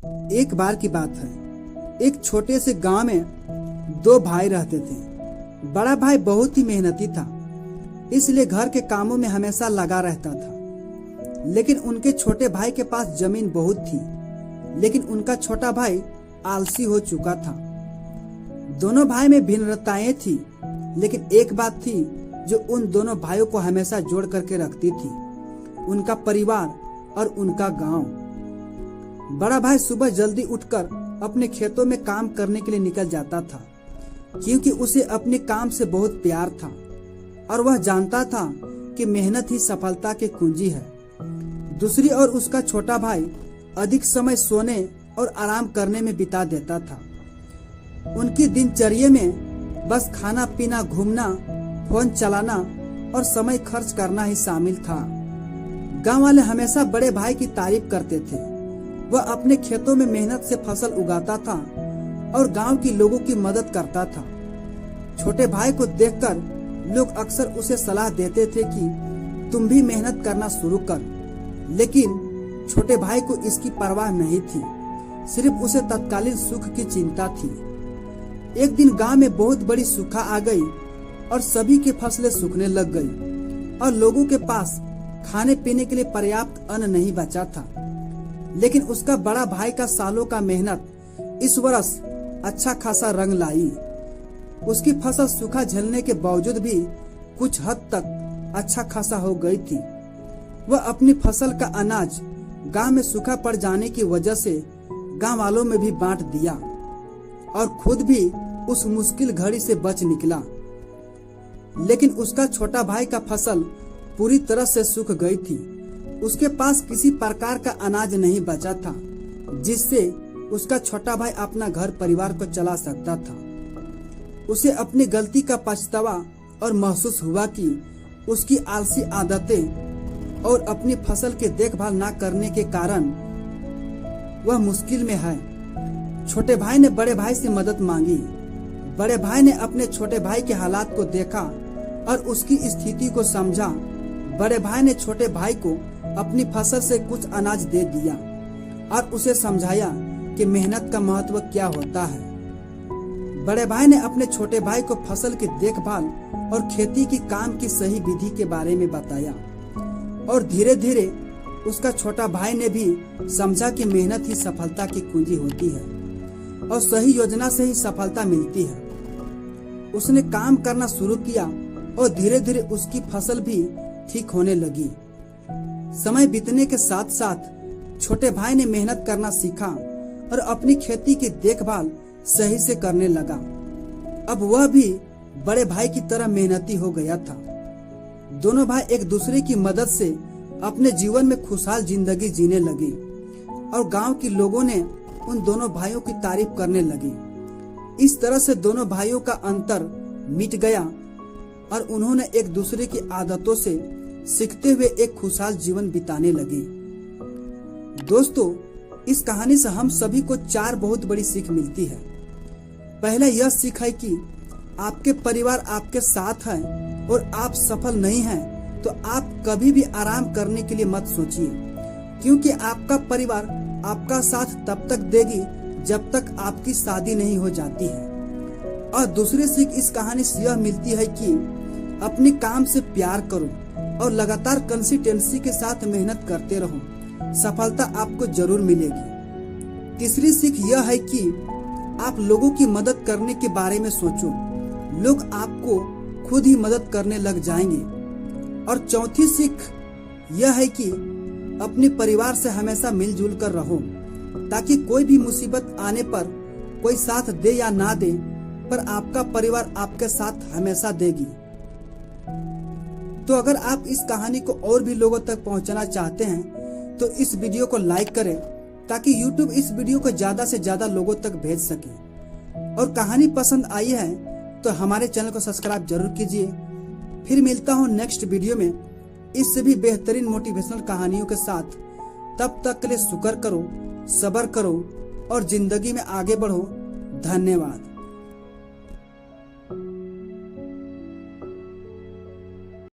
एक बार की बात है, एक छोटे से गांव में दो भाई रहते थे। बड़ा भाई बहुत ही मेहनती था, इसलिए घर के कामों में हमेशा लगा रहता था। लेकिन उनके छोटे भाई के पास जमीन बहुत थी, लेकिन उनका छोटा भाई आलसी हो चुका था। दोनों भाई में भिन्नताएं थी, लेकिन एक बात थी जो उन दोनों भाइयों को हमेशा जोड़ करके रखती थी, उनका परिवार और उनका गांव। बड़ा भाई सुबह जल्दी उठकर अपने खेतों में काम करने के लिए निकल जाता था, क्योंकि उसे अपने काम से बहुत प्यार था और वह जानता था कि मेहनत ही सफलता की कुंजी है। दूसरी ओर उसका छोटा भाई अधिक समय सोने और आराम करने में बिता देता था। उनकी दिनचर्या में बस खाना पीना, घूमना, फोन चलाना और समय खर्च करना ही शामिल था। गांव वाले हमेशा बड़े भाई की तारीफ करते थे। वह अपने खेतों में मेहनत से फसल उगाता था और गांव के लोगों की मदद करता था। छोटे भाई को देखकर लोग अक्सर उसे सलाह देते थे कि तुम भी मेहनत करना शुरू कर, लेकिन छोटे भाई को इसकी परवाह नहीं थी, सिर्फ उसे तत्कालीन सुख की चिंता थी। एक दिन गांव में बहुत बड़ी सूखा आ गई और सभी की फसलें सूखने लग गई और लोगों के पास खाने पीने के लिए पर्याप्त अन्न नहीं बचा था। लेकिन उसका बड़ा भाई का सालों का मेहनत इस वर्ष अच्छा खासा रंग लाई। उसकी फसल सूखा झेलने के बावजूद भी कुछ हद तक अच्छा खासा हो गई थी। वह अपनी फसल का अनाज गांव में सूखा पड़ जाने की वजह से गांव वालों में भी बांट दिया और खुद भी उस मुश्किल घड़ी से बच निकला। लेकिन उसका छोटा भाई का फसल पूरी तरह से सूख गई थी। उसके पास किसी प्रकार का अनाज नहीं बचा था, जिससे उसका छोटा भाई अपना घर परिवार को चला सकता था। उसे अपनी गलती का पछतावा और महसूस हुआ कि उसकी आलसी आदतें और अपनी फसल की देखभाल न करने के कारण वह मुश्किल में है। छोटे भाई ने बड़े भाई से मदद मांगी। बड़े भाई ने अपने छोटे भाई के हालात को देखा और उसकी स्थिति को समझा। बड़े भाई ने छोटे भाई को अपनी फसल से कुछ अनाज दे दिया और उसे समझाया कि मेहनत का महत्व क्या होता है। बड़े भाई ने अपने छोटे भाई को फसल की देखभाल और खेती की काम की सही विधि के बारे में बताया और धीरे धीरे उसका छोटा भाई ने भी समझा कि मेहनत ही सफलता की कुंजी होती है और सही योजना से ही सफलता मिलती है। उसने काम करना शुरू किया और धीरे धीरे उसकी फसल भी ठीक होने लगी। समय बीतने के साथ साथ छोटे भाई ने मेहनत करना सीखा और अपनी खेती की देखभाल सही से करने लगा। अब वह भी बड़े भाई की तरह मेहनती हो गया था। दोनों भाई एक दूसरे की मदद से अपने जीवन में खुशहाल जिंदगी जीने लगे और गांव के लोगों ने उन दोनों भाइयों की तारीफ करने लगे। इस तरह से दोनों भाइयों का अंतर मिट गया और उन्होंने एक दूसरे की आदतों से सीखते हुए एक खुशहाल जीवन बिताने लगे। दोस्तों, इस कहानी से हम सभी को 4 बहुत बड़ी सीख मिलती है। पहला यह सीख है कि आपके परिवार आपके साथ है और आप सफल नहीं हैं तो आप कभी भी आराम करने के लिए मत सोचिए, क्योंकि आपका परिवार आपका साथ तब तक देगी जब तक आपकी शादी नहीं हो जाती है। और दूसरी सीख इस कहानी से यह मिलती है कि अपने काम से प्यार करो और लगातार कंसिस्टेंसी के साथ मेहनत करते रहो, सफलता आपको जरूर मिलेगी। तीसरी सीख यह है कि आप लोगों की मदद करने के बारे में सोचो, लोग आपको खुद ही मदद करने लग जाएंगे। और चौथी सीख यह है कि अपने परिवार से हमेशा मिलजुल कर रहो, ताकि कोई भी मुसीबत आने पर कोई साथ दे या ना दे, पर आपका परिवार आपके साथ हमेशा देगी। तो अगर आप इस कहानी को और भी लोगों तक पहुंचाना चाहते हैं तो इस वीडियो को लाइक करें, ताकि YouTube इस वीडियो को ज्यादा से ज्यादा लोगों तक भेज सके। और कहानी पसंद आई है तो हमारे चैनल को सब्सक्राइब जरूर कीजिए। फिर मिलता हूँ नेक्स्ट वीडियो में इससे भी बेहतरीन मोटिवेशनल कहानियों के साथ। तब तक के लिए शुक्र करो, सब्र करो और जिंदगी में आगे बढ़ो। धन्यवाद।